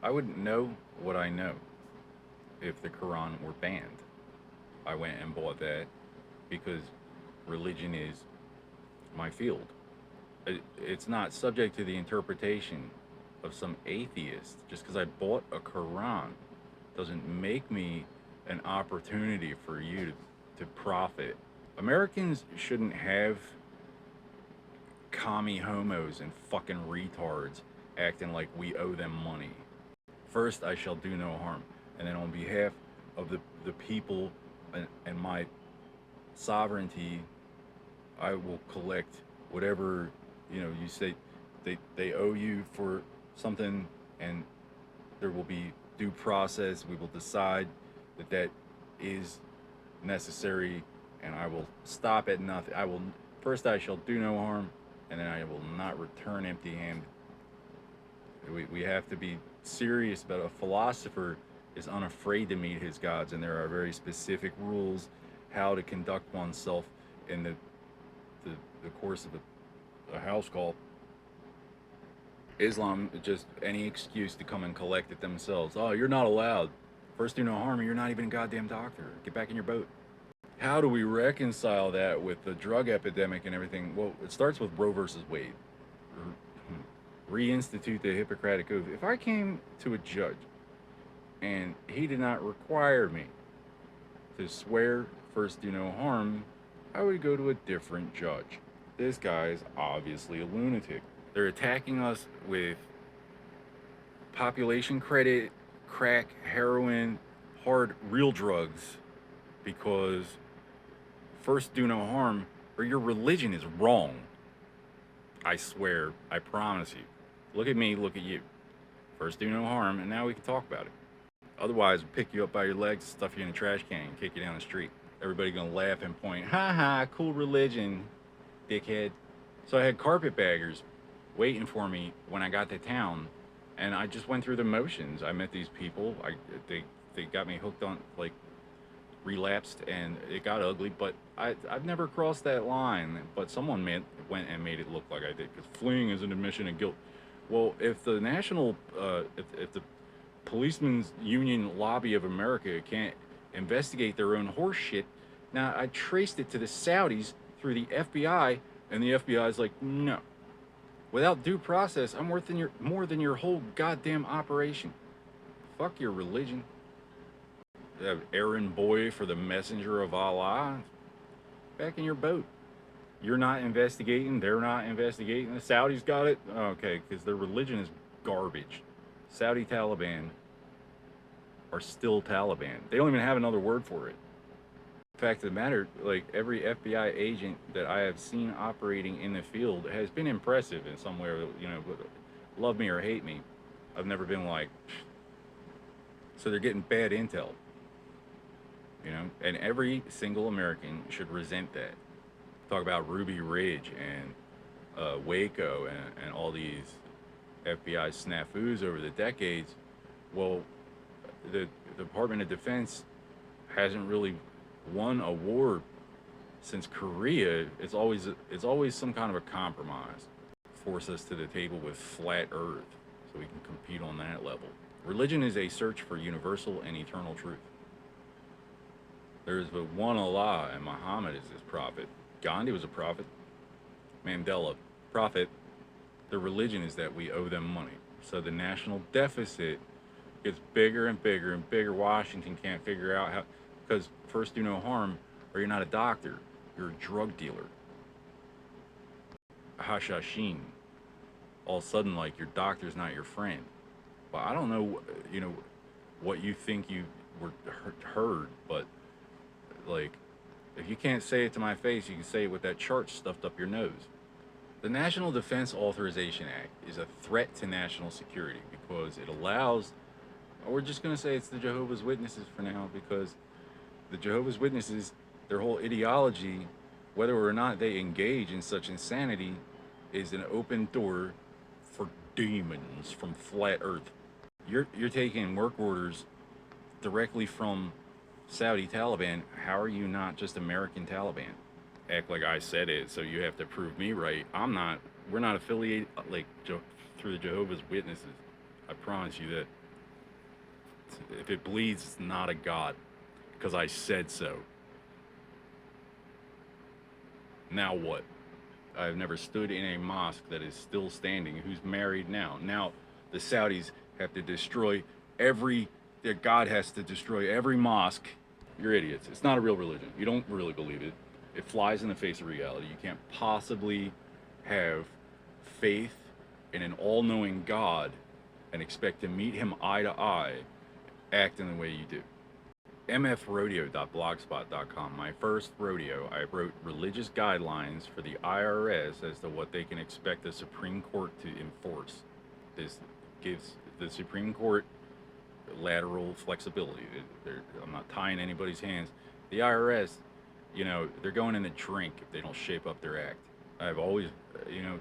I wouldn't know what I know if the Quran were banned. I went and bought that because religion is my field. It's not subject to the interpretation of some atheist. Just because I bought a Quran doesn't make me an opportunity for you to profit. Americans shouldn't have commie homos and fucking retards acting like we owe them money. First, I shall do no harm. And then, on behalf of the people and my sovereignty, I will collect whatever, you say they owe you for something, and there will be due process. We will decide that that is necessary, and I will stop at nothing. First, I shall do no harm, and then I will not return empty handed. We have to be serious about it. A philosopher is unafraid to meet his gods, and there are very specific rules how to conduct oneself in the course of a house call. Islam, just any excuse to come and collect it themselves. Oh, you're not allowed. First, do no harm, you're not even a goddamn doctor. Get back in your boat. How do we reconcile that with the drug epidemic and everything? Well, it starts with Roe versus Wade. Reinstitute the Hippocratic Oath. If I came to a judge and he did not require me to swear first do no harm, I would go to a different judge. This guy is obviously a lunatic. They're attacking us with population credit, crack, heroin, hard, real drugs because first do no harm or your religion is wrong. I swear, I promise you. Look at me, look at you. First do no harm, and now we can talk about it. Otherwise, we'll pick you up by your legs, stuff you in a trash can, and kick you down the street. Everybody gonna laugh and point, ha ha, cool religion, dickhead. So I had carpetbaggers waiting for me when I got to town, and I just went through the motions. I met these people. They got me hooked on, like, relapsed, and it got ugly. But I've never crossed that line. But someone went and made it look like I did, because fleeing is an admission of guilt. Well, if the if the Policemen's Union Lobby of America can't investigate their own horse shit, now I traced it to the Saudis through the FBI, and the FBI is like, no. Without due process, I'm worth more than your whole goddamn operation. Fuck your religion. Errand boy for the messenger of Allah. Back in your boat. You're not investigating. They're not investigating. The Saudis got it. Okay, because their religion is garbage. Saudi Taliban are still Taliban. They don't even have another word for it. Fact of the matter, like every FBI agent that I have seen operating in the field has been impressive in some way. Love me or hate me, I've never been like. So they're getting bad intel, and every single American should resent that. Talk about Ruby Ridge and Waco and all these FBI snafus over the decades. Well, the Department of Defense hasn't really won a war since Korea. It's always some kind of a compromise. Force us to the table with flat Earth so we can compete on that level. Religion is a search for universal and eternal truth. There is but one Allah, and Muhammad is his prophet. Gandhi was a prophet. Mandela, prophet. The religion is that we owe them money. So the national deficit gets bigger and bigger and bigger. Washington can't figure out how, because first do no harm, or you're not a doctor, you're a drug dealer. Hashashin. All of a sudden, like, your doctor's not your friend. But I don't know, what you think you were heard, but, like, if you can't say it to my face, you can say it with that chart stuffed up your nose. The National Defense Authorization Act is a threat to national security because it allows, or we're just going to say it's the Jehovah's Witnesses for now, because the Jehovah's Witnesses, their whole ideology, whether or not they engage in such insanity, is an open door for demons from flat Earth. You're taking work orders directly from Saudi Taliban. How are you not just American Taliban? Act like I said it, so you have to prove me right. I'm not. We're not affiliated through the Jehovah's Witnesses. I promise you that. If it bleeds, it's not a god, because I said so. Now what? I've never stood in a mosque that is still standing, who's married now. Now the Saudis have to destroy every, their God has to destroy every mosque. You're idiots. It's not a real religion. You don't really believe it. It flies in the face of reality. You can't possibly have faith in an all-knowing God and expect to meet him eye to eye, acting the way you do. mfrodeo.blogspot.com. My first rodeo, I wrote religious guidelines for the IRS as to what they can expect the Supreme Court to enforce. This gives the Supreme Court lateral flexibility. I'm not tying anybody's hands. The IRS, you know, they're going in the drink if they don't shape up their act. I've always, you know,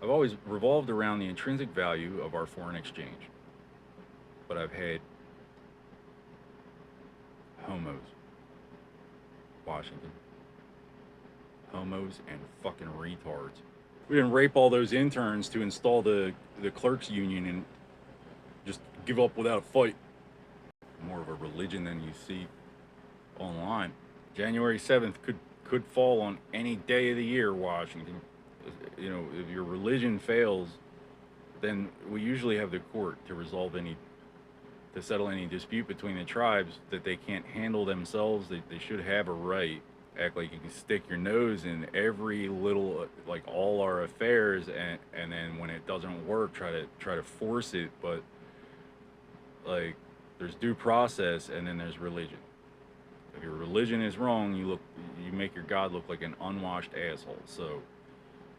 I've always revolved around the intrinsic value of our foreign exchange. But I've had homos, Washington, homos and fucking retards. We didn't rape all those interns to install the clerks union and just give up without a fight. More of a religion than you see online. January 7th could fall on any day of the year, Washington. You know, if your religion fails, then we usually have the court to resolve any, to settle any dispute between the tribes that they can't handle themselves. They should have a right. Act like you can stick your nose in every little, like all our affairs, and then when it doesn't work, try to force it. But like, there's due process, and then there's religion. If your religion is wrong, you make your God look like an unwashed asshole. So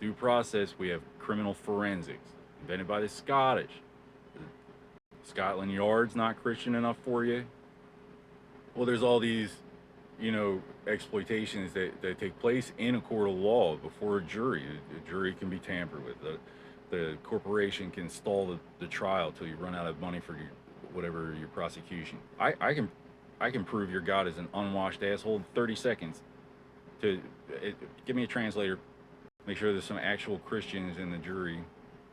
due process, we have criminal forensics invented by the Scottish. Scotland Yard's not Christian enough for you. Well, there's all these, you know, exploitations that take place in a court of law before a jury. A jury can be tampered with. The corporation can stall the trial till you run out of money for whatever your prosecution. I can prove your God is an unwashed asshole in 30 seconds. Give me a translator. Make sure there's some actual Christians in the jury